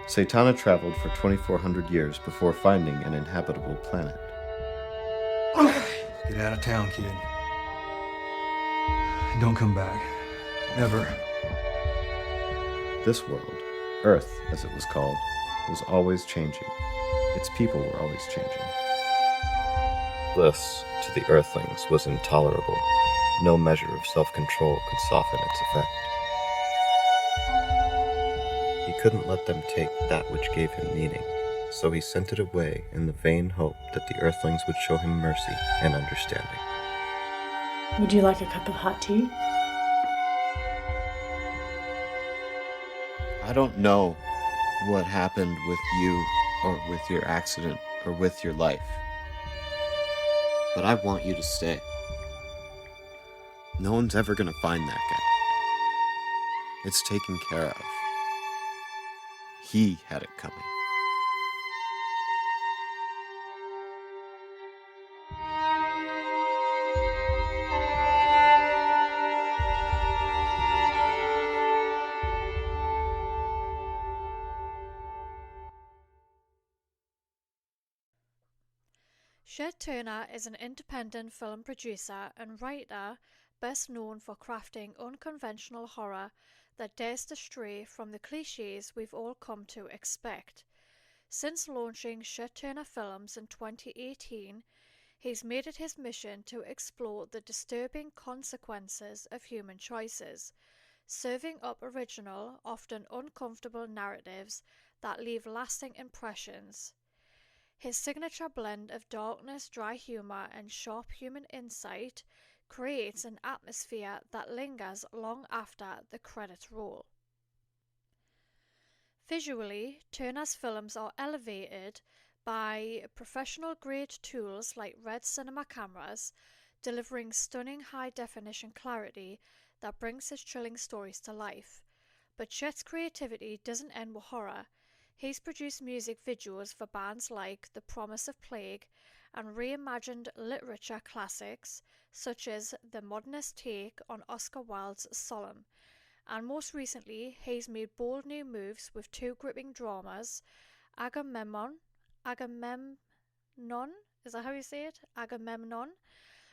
Satana traveled for 2,400 years before finding an inhabitable planet. Get out of town, kid. And don't come back. Never. This world, Earth as it was called, was always changing. Its people were always changing. This, to the Earthlings, was intolerable. No measure of self-control could soften its effect. He couldn't let them take that which gave him meaning, so he sent it away in the vain hope that the Earthlings would show him mercy and understanding. Would you like a cup of hot tea? I don't know what happened with you, or with your accident, or with your life, but I want you to stay. No one's ever gonna find that guy. It's taken care of. He had it coming. Chet Turner is an independent film producer and writer best known for crafting unconventional horror that dares to stray from the cliches we've all come to expect. Since launching Chet Turner Films in 2018, he's made it his mission to explore the disturbing consequences of human choices, serving up original, often uncomfortable narratives that leave lasting impressions. His signature blend of darkness, dry humor, and sharp human insight creates an atmosphere that lingers long after the credits roll. Visually, Turner's films are elevated by professional-grade tools like Red Cinema cameras, delivering stunning high-definition clarity that brings his chilling stories to life. But Chet's creativity doesn't end with horror. He's produced music videos for bands like The Promise of Plague and reimagined literature classics such as The Modernist Take on Oscar Wilde's Solemn. And most recently, he's made bold new moves with two gripping dramas, Agamemnon, is that how you say it? Agamemnon,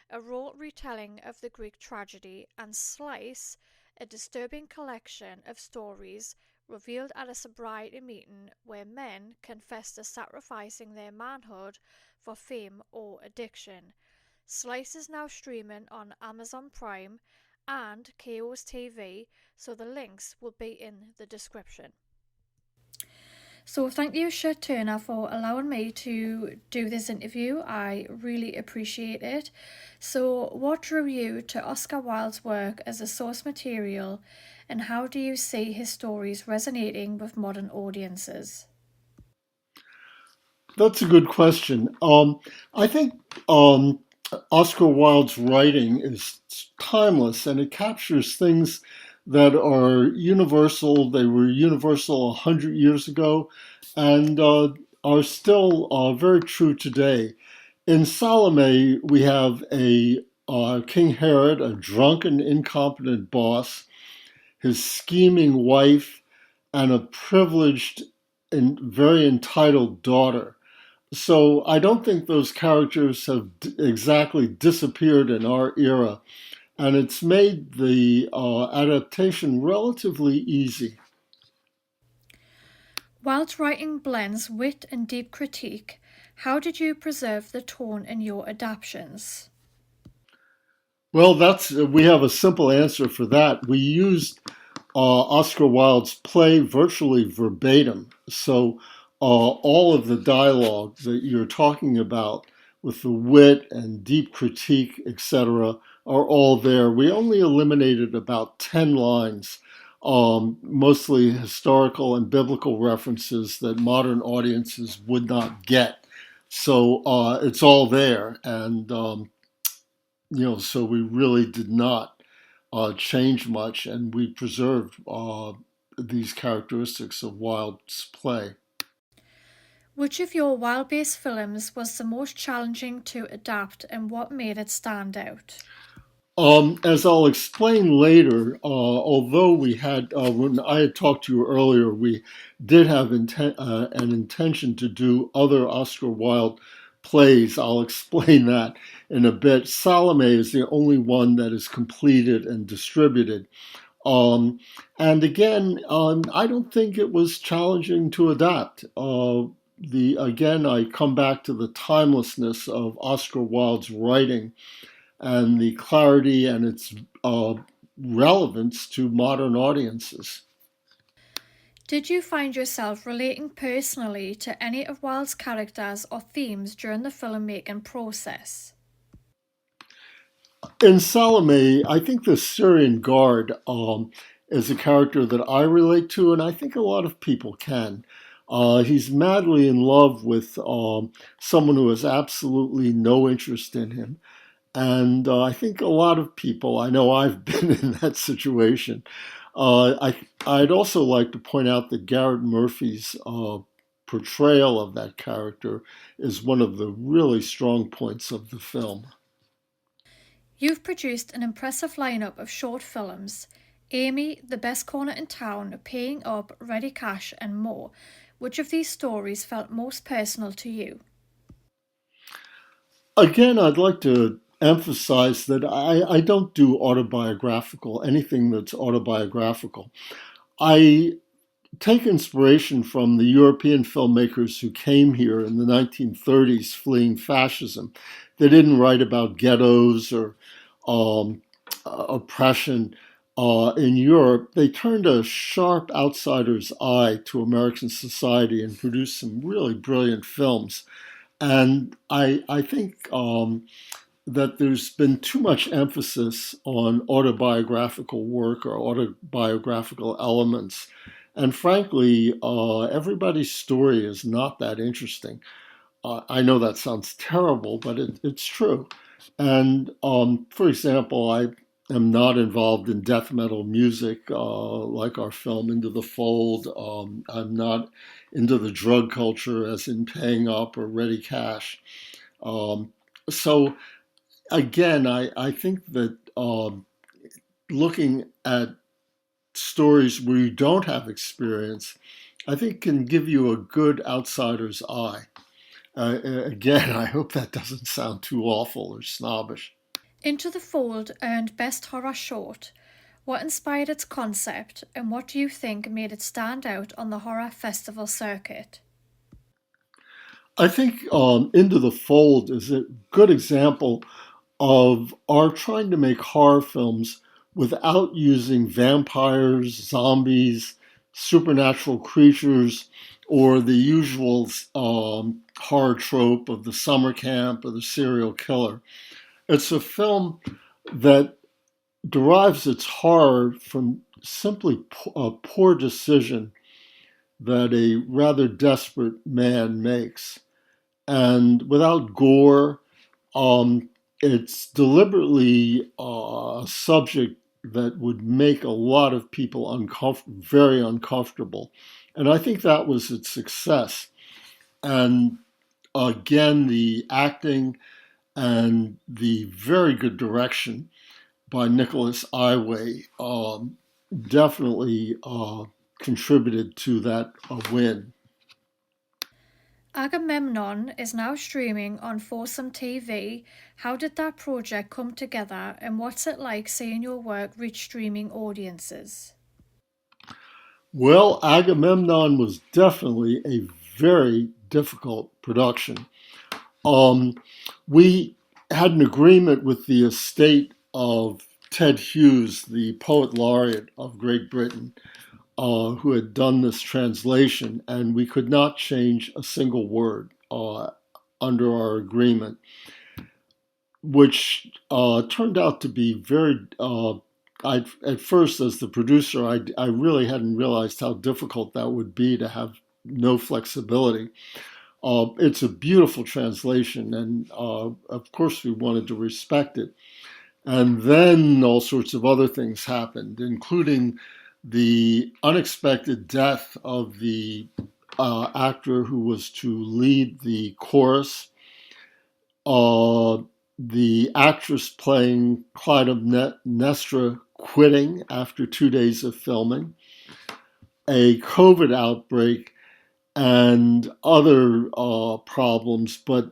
a raw retelling of the Greek tragedy, and Slice, a disturbing collection of stories revealed at a sobriety meeting where men confess to sacrificing their manhood for fame or addiction. Slice is now streaming on Amazon Prime and KO's TV, so the links will be in the description. So thank you, Chet Turner, for allowing me to do this interview. I really appreciate it. So what drew you to Oscar Wilde's work as a source material, and how do you see his stories resonating with modern audiences? That's a good question. I think Oscar Wilde's writing is timeless and it captures things that are universal. They were universal 100 years ago and are still very true today. In Salome, we have a King Herod, a drunken, incompetent boss, his scheming wife, and a privileged and very entitled daughter. So I don't think those characters have exactly disappeared in our era, and it's made the adaptation relatively easy. Wilde's writing blends wit and deep critique. How did you preserve the tone in your adaptations? Well, that's we have a simple answer for that. We used Oscar Wilde's play virtually verbatim. So all of the dialogue that you're talking about with the wit and deep critique, etc., are all there. We only eliminated about 10 lines, mostly historical and biblical references that modern audiences would not get. So it's all there. And, so we really did not change much, and we preserved these characteristics of Wilde's play. Which of your Wilde-based films was the most challenging to adapt, and what made it stand out? As I'll explain later, although we had, when I had talked to you earlier, we did have an intention to do other Oscar Wilde plays. I'll explain that in a bit. Salome is the only one that is completed and distributed. Um, and again, I don't think it was challenging to adapt. I come back to the timelessness of Oscar Wilde's writing and the clarity and its uh, relevance to modern audiences. Did you find yourself relating personally to any of Wilde's characters or themes during the filmmaking process? In Salome, I think the Syrian guard is a character that I relate to, and I think a lot of people can. He's madly in love with someone who has absolutely no interest in him. And I think a lot of people, I know I've been in that situation. I'd also like to point out that Garrett Murphy's portrayal of that character is one of the really strong points of the film. You've produced an impressive lineup of short films: Amy, The Best Corner in Town, Paying Up, Ready Cash, and more. Which of these stories felt most personal to you? Again, I'd like to emphasize that I don't do anything that's autobiographical. I take inspiration from the European filmmakers who came here in the 1930s fleeing fascism. They didn't write about ghettos or um, oppression in Europe. They turned a sharp outsider's eye to American society and produced some really brilliant films. And I think that there's been too much emphasis on autobiographical work or autobiographical elements. And frankly, everybody's story is not that interesting. I know that sounds terrible, but it's true. And for example, I am not involved in death metal music like our film Into the Fold. I'm not into the drug culture, as in Paying Up or Ready Cash. Um, so again, I think that looking at stories where you don't have experience, I think can give you a good outsider's eye. Again, I hope that doesn't sound too awful or snobbish. Into the Fold earned Best Horror Short. What inspired its concept, and what do you think made it stand out on the horror festival circuit? I think Into the Fold is a good example of our trying to make horror films without using vampires, zombies, supernatural creatures, or the usual horror trope of the summer camp or the serial killer. It's a film that derives its horror from simply a poor decision that a rather desperate man makes. And without gore, it's deliberately a subject that would make a lot of people very uncomfortable. And I think that was its success. And again, the acting and the very good direction by Nicholas Iway definitely contributed to that win. Agamemnon is now streaming on Foursome TV. How did that project come together, and what's it like seeing your work reach streaming audiences? Well, Agamemnon was definitely a very difficult production. Um, we had an agreement with the estate of Ted Hughes, the poet laureate of Great Britain, who had done this translation, and we could not change a single word under our agreement, which turned out to be very. At first, as the producer, I really hadn't realized how difficult that would be to have no flexibility. It's a beautiful translation, and of course, we wanted to respect it. And then all sorts of other things happened, including the unexpected death of the actor who was to lead the chorus. the actress playing Clytemnestra quitting after 2 days of filming, a COVID outbreak, and other problems. But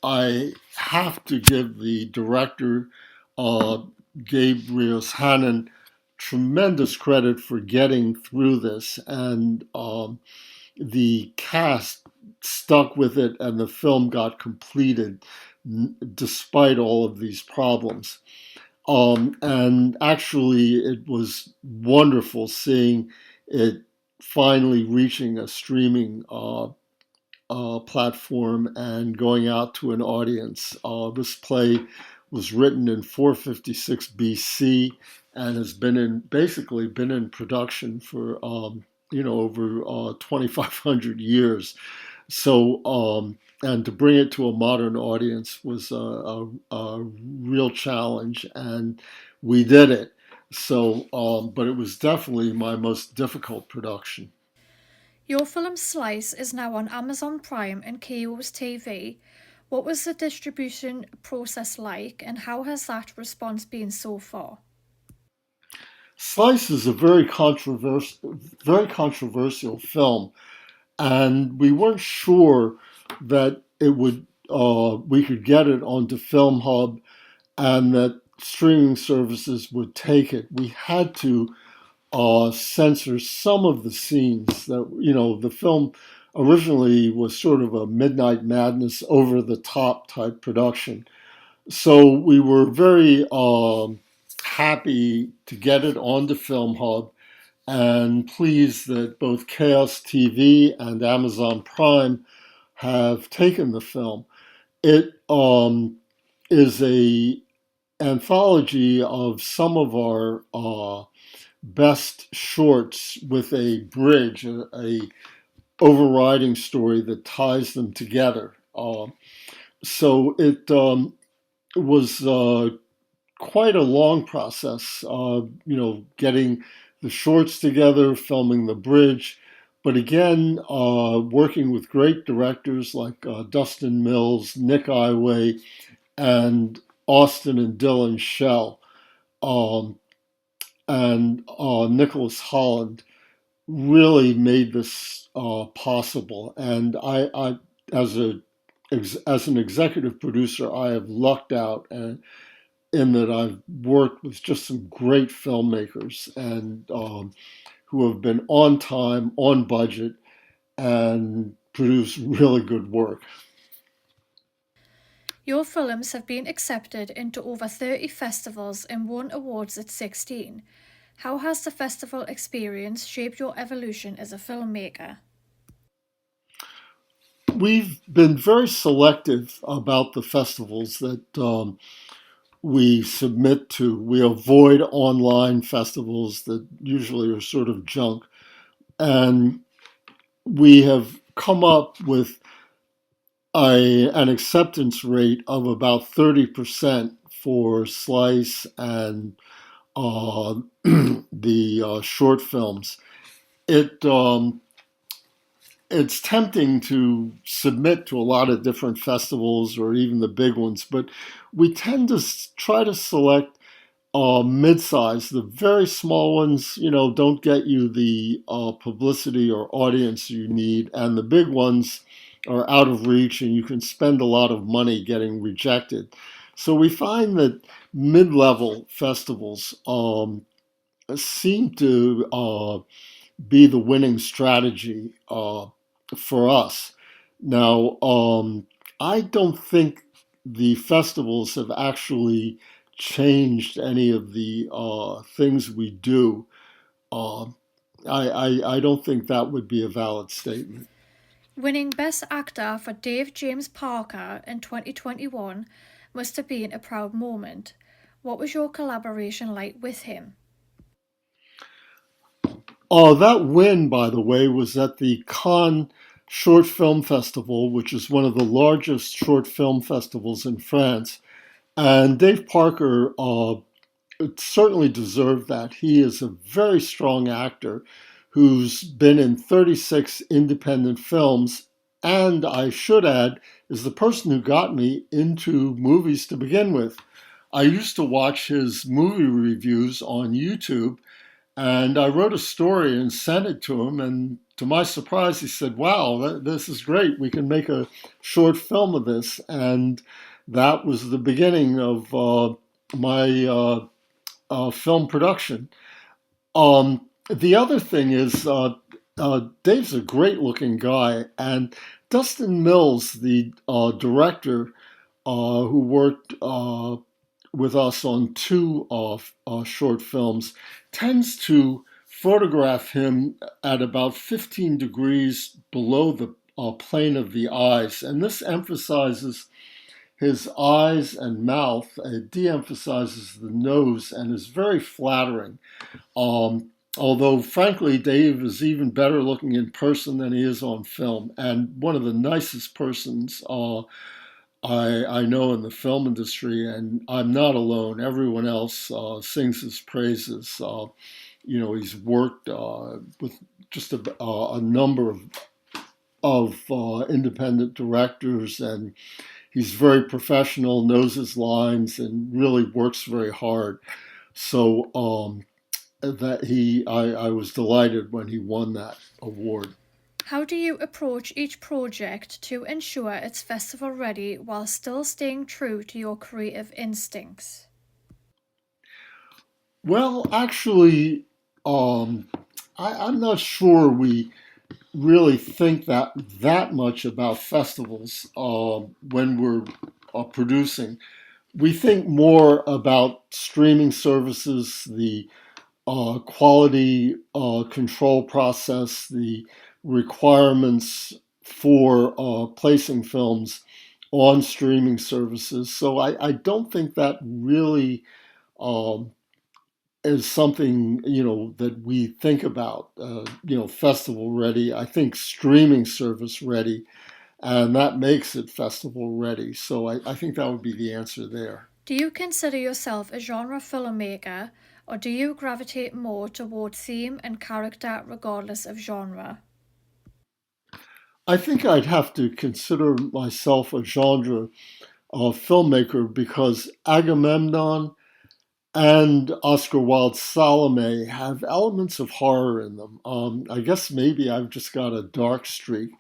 I have to give the director, uh, Gabriel Hannon, tremendous credit for getting through this, and the cast stuck with it, and the film got completed despite all of these problems. And actually, it was wonderful seeing it finally reaching a streaming platform and going out to an audience. This play was written in 456 BC and has basically been in production for over 2,500 years. So and to bring it to a modern audience was a real challenge, and we did it. So, but it was definitely my most difficult production. Your film Slice is now on Amazon Prime and Keo's TV. What was the distribution process like, and how has that response been so far? Slice is a very controversial film, and we weren't sure that it would we could get it onto Film Hub and that streaming services would take it. We had to censor some of the scenes that the film originally was sort of a Midnight Madness, over the top type production. So we were very happy to get it onto Film Hub and pleased that both Chaos TV and Amazon Prime have taken the film. It is a anthology of some of our best shorts with a bridge, a overriding story that ties them together. So it was quite a long process, getting the shorts together, filming the bridge. But again, working with great directors like Dustin Mills, Nick Iway, and Austin and Dylan Shell, and Nicholas Holland really made this possible. And I as an executive producer, I have lucked out, and in that I've worked with just some great filmmakers and who have been on time, on budget, and produced really good work. Your films have been accepted into over 30 festivals and won awards at 16. How has the festival experience shaped your evolution as a filmmaker? We've been very selective about the festivals that we submit to. We avoid online festivals that usually are sort of junk. And we have come up with an acceptance rate of about 30% for Slice and uh, the short films. It it's tempting to submit to a lot of different festivals or even the big ones, but we tend to try to select mid-size. The very small ones, don't get you the publicity or audience you need, and the big ones are out of reach, and you can spend a lot of money getting rejected. So we find that mid-level festivals seem to be the winning strategy for us. Now, I don't think the festivals have actually changed any of the things we do. Uh, I don't think that would be a valid statement. Winning Best Actor for Dave James Parker in 2021 must have been a proud moment. What was your collaboration like with him? That win, by the way, was at the Cannes Short Film Festival, which is one of the largest short film festivals in France. And Dave Parker certainly deserved that. He is a very strong actor who's been in 36 independent films and I should add, is the person who got me into movies to begin with. I used to watch his movie reviews on YouTube, and I wrote a story and sent it to him. And to my surprise, he said, "Wow, this is great. We can make a short film of this." And that was the beginning of my film production. The other thing is, Dave's a great looking guy, and Dustin Mills, the director who worked with us on two short films, tends to photograph him at about 15 degrees below the plane of the eyes. And this emphasizes his eyes and mouth, it de emphasizes the nose, and is very flattering. Although, frankly, Dave is even better looking in person than he is on film, and one of the nicest persons I know in the film industry, and I'm not alone. Everyone else sings his praises. He's worked with just a number of independent directors, and he's very professional, knows his lines, and really works very hard. So I was delighted when he won that award. How do you approach each project to ensure it's festival ready while still staying true to your creative instincts? Well, actually, I'm not sure we really think that much about festivals when we're producing. We think more about streaming services, the quality control process, the requirements for placing films on streaming services. So I don't think that really um, is something that we think about. Festival ready. I think streaming service ready, and that makes it festival ready. So I think that would be the answer there. Do you consider yourself a genre filmmaker, or do you gravitate more toward theme and character regardless of genre? I think I'd have to consider myself a genre filmmaker because Agamemnon and Oscar Wilde's Salome have elements of horror in them. I guess maybe I've just got a dark streak.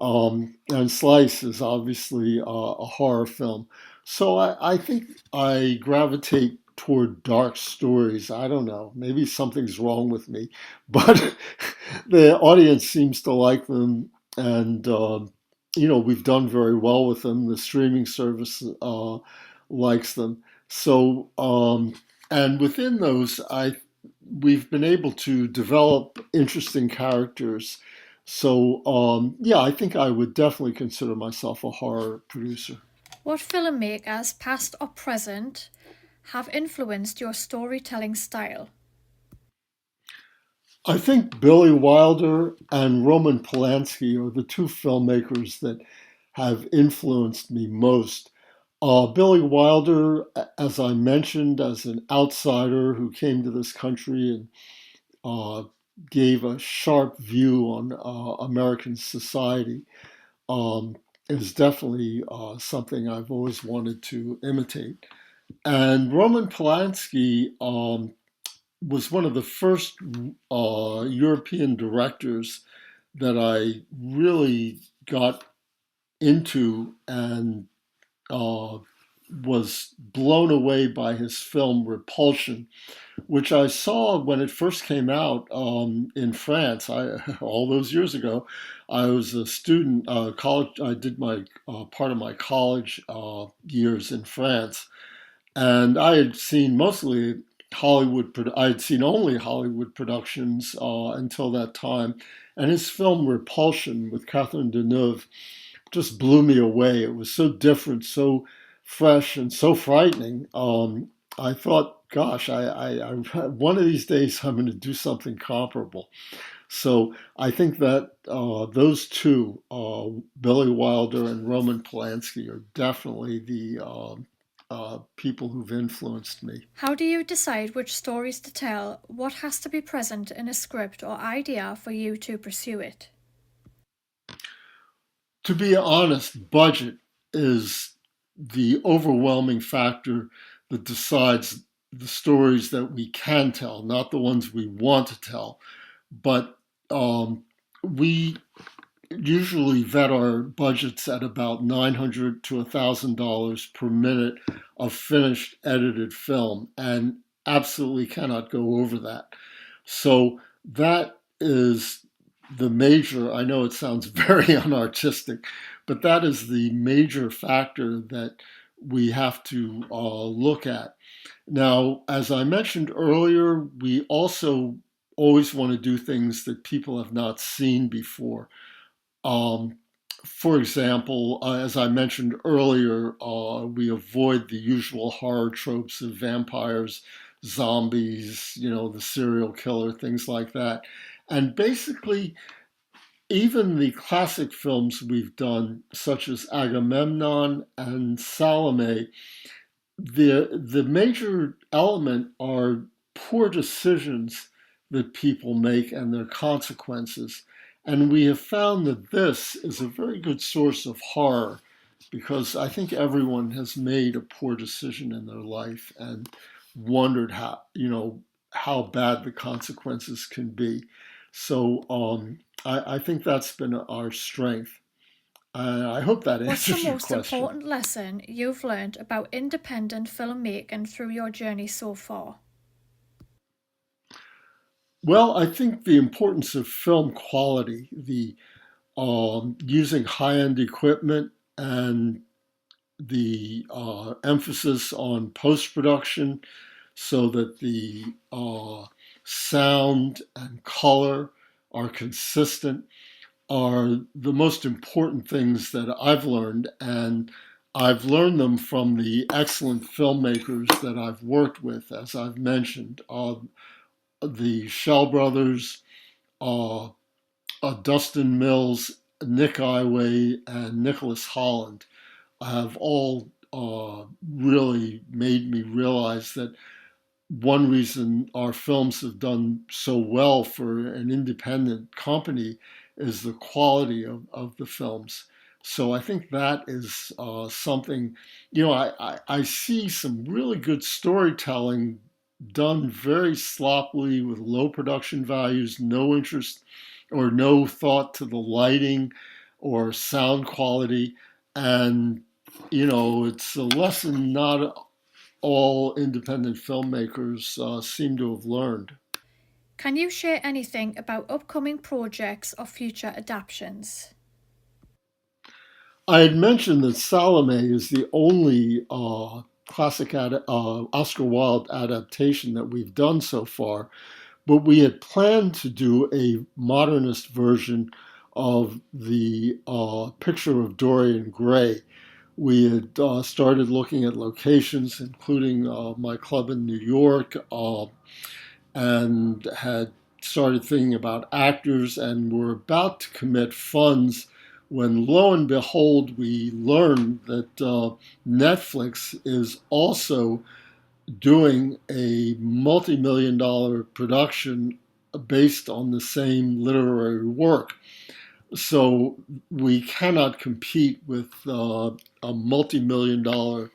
And Slice is obviously a horror film. So I think I gravitate toward dark stories. I don't know. Maybe something's wrong with me, but the audience seems to like them. And, we've done very well with them. The streaming service likes them. So, and within those, we've been able to develop interesting characters. So, yeah, I think I would definitely consider myself a horror producer. What filmmakers, past or present, have influenced your storytelling style? I think Billy Wilder and Roman Polanski are the two filmmakers that have influenced me most. Billy Wilder, as I mentioned, as an outsider who came to this country and uh, gave a sharp view on American society, um, is definitely something I've always wanted to imitate. And Roman Polanski was one of the first European directors that I really got into and uh, was blown away by his film Repulsion, which I saw when it first came out in France. All those years ago, I was a student, college. I did my part of my college years in France, and I had seen mostly Hollywood. I had seen only Hollywood productions until that time, and his film Repulsion with Catherine Deneuve just blew me away. It was so different, so fresh, and so frightening. I thought, gosh, I one of these days I'm going to do something comparable. So I think that those two, Billy Wilder and Roman Polanski, are definitely the people who've influenced me. How do you decide which stories to tell? What has to be present in a script or idea for you to pursue it? To be honest, budget is the overwhelming factor that decides the stories that we can tell, not the ones we want to tell. But we usually vet our budgets at about $900 to $1,000 per minute of finished edited film, and absolutely cannot go over that. So that is the major, I know it sounds very unartistic, but that is the major factor that we have to look at. Now, as I mentioned earlier, we also always want to do things that people have not seen before. Um, for example, as I mentioned earlier, we avoid the usual horror tropes of vampires, zombies, the serial killer, things like that. And basically, even the classic films we've done, such as Agamemnon and Salome, the major element are poor decisions that people make and their consequences. And we have found that this is a very good source of horror because I think everyone has made a poor decision in their life and wondered how bad the consequences can be. So I think that's been our strength. I hope that What's the answers your most question. important lesson you've learned about independent filmmaking through your journey so far? Well, I think the importance of film quality, the using high-end equipment, and the emphasis on post-production, so that the sound and color are consistent, are the most important things that I've learned, and I've learned them from the excellent filmmakers that I've worked with, as I've mentioned, the Shell brothers, uh, Dustin Mills, Nick Iway, and Nicholas Holland have all really made me realize that one reason our films have done so well for an independent company is the quality of the films. So I think that is something, I see some really good storytelling done very sloppily with low production values, no interest or no thought to the lighting or sound quality. And, it's a lesson not all independent filmmakers seem to have learned. Can you share anything about upcoming projects or future adaptations? I had mentioned that Salome is the only classic Oscar Wilde adaptation that we've done so far, but we had planned to do a modernist version of the picture of Dorian Gray. We had started looking at locations, including my club in New York, and had started thinking about actors and were about to commit funds when lo and behold we learned that Netflix is also doing a multi-million dollar production based on the same literary work. So we cannot compete with a multi-million dollar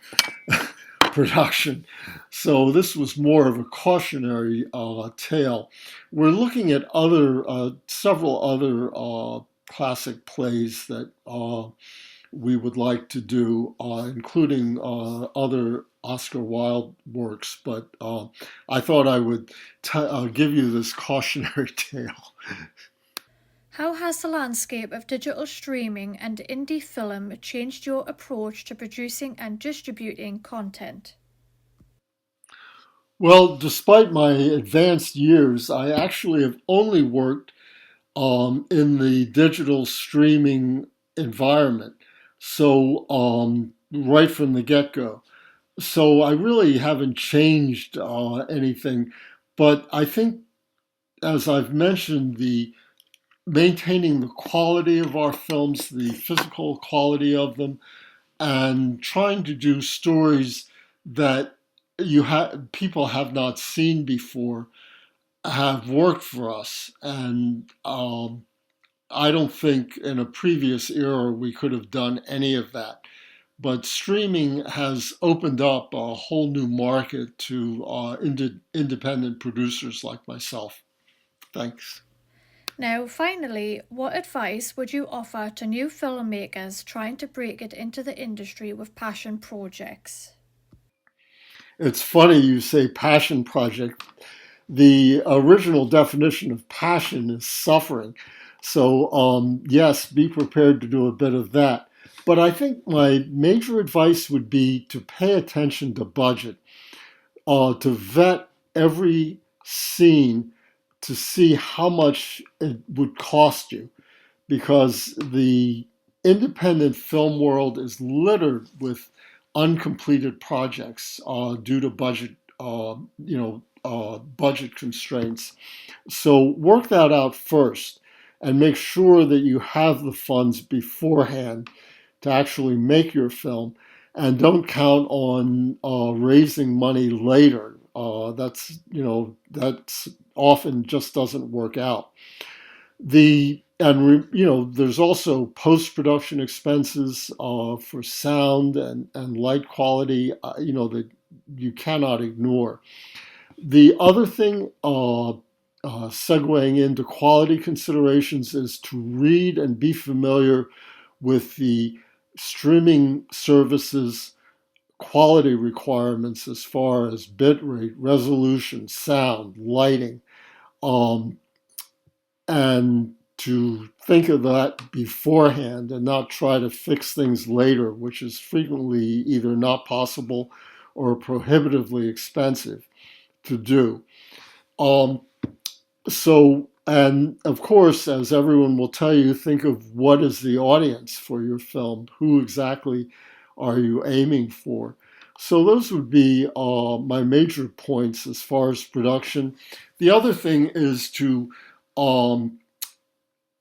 production. So this was more of a cautionary tale. We're looking at several other classic plays that we would like to do, including other Oscar Wilde works. But I thought I would give you this cautionary tale. How has the landscape of digital streaming and indie film changed your approach to producing and distributing content? Well, despite my advanced years, I actually have only worked in the digital streaming environment. So, right from the get go. So, I really haven't changed anything. But I think, as I've mentioned, the maintaining the quality of our films, the physical quality of them, and trying to do stories that people have not seen before have worked for us. And I don't think in a previous era we could have done any of that. But streaming has opened up a whole new market to independent producers like myself. Thanks. Now, finally, what advice would you offer to new filmmakers trying to break it into the industry with passion projects? It's funny you say passion project. The original definition of passion is suffering. So, yes, be prepared to do a bit of that. But I think my major advice would be to pay attention to budget, to vet every scene to see how much it would cost you, because the independent film world is littered with uncompleted projects due to budget constraints. So work that out first and make sure that you have the funds beforehand to actually make your film, and don't count on raising money later. That's often just doesn't work out. There's also post production expenses for sound and light quality. That you cannot ignore. The other thing, segueing into quality considerations, is to read and be familiar with the streaming services quality requirements as far as bitrate, resolution, sound, lighting, um, and to think of that beforehand and not try to fix things later, which is frequently either not possible or prohibitively expensive to do. Um, and of course, as everyone will tell you, think of what is the audience for your film? Who exactly are you aiming for? So those would be my major points as far as production. The other thing is to um,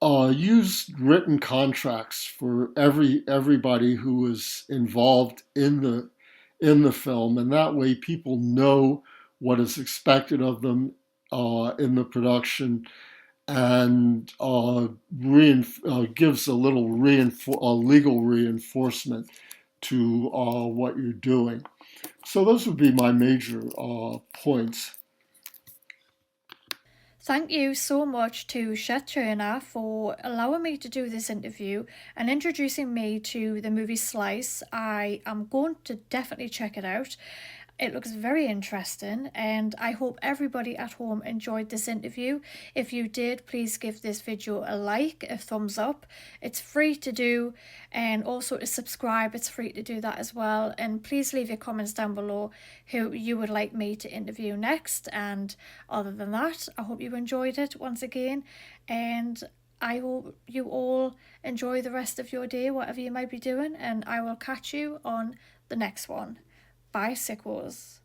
use written contracts for everybody who is involved in the film, and that way people know what is expected of them in the production, and gives a little legal reinforcement to what you're doing. So those would be my major points. Thank you so much to Chet Turner for allowing me to do this interview and introducing me to the movie Slice. I am going to definitely check it out. It looks very interesting, and I hope everybody at home enjoyed this interview. If you did, please give this video a like, a thumbs up. It's free to do, and also to subscribe, it's free to do that as well. And please leave your comments down below who you would like me to interview next. And other than that, I hope you enjoyed it once again, and I hope you all enjoy the rest of your day, whatever you might be doing, and I will catch you on the next one. Bye, sickos.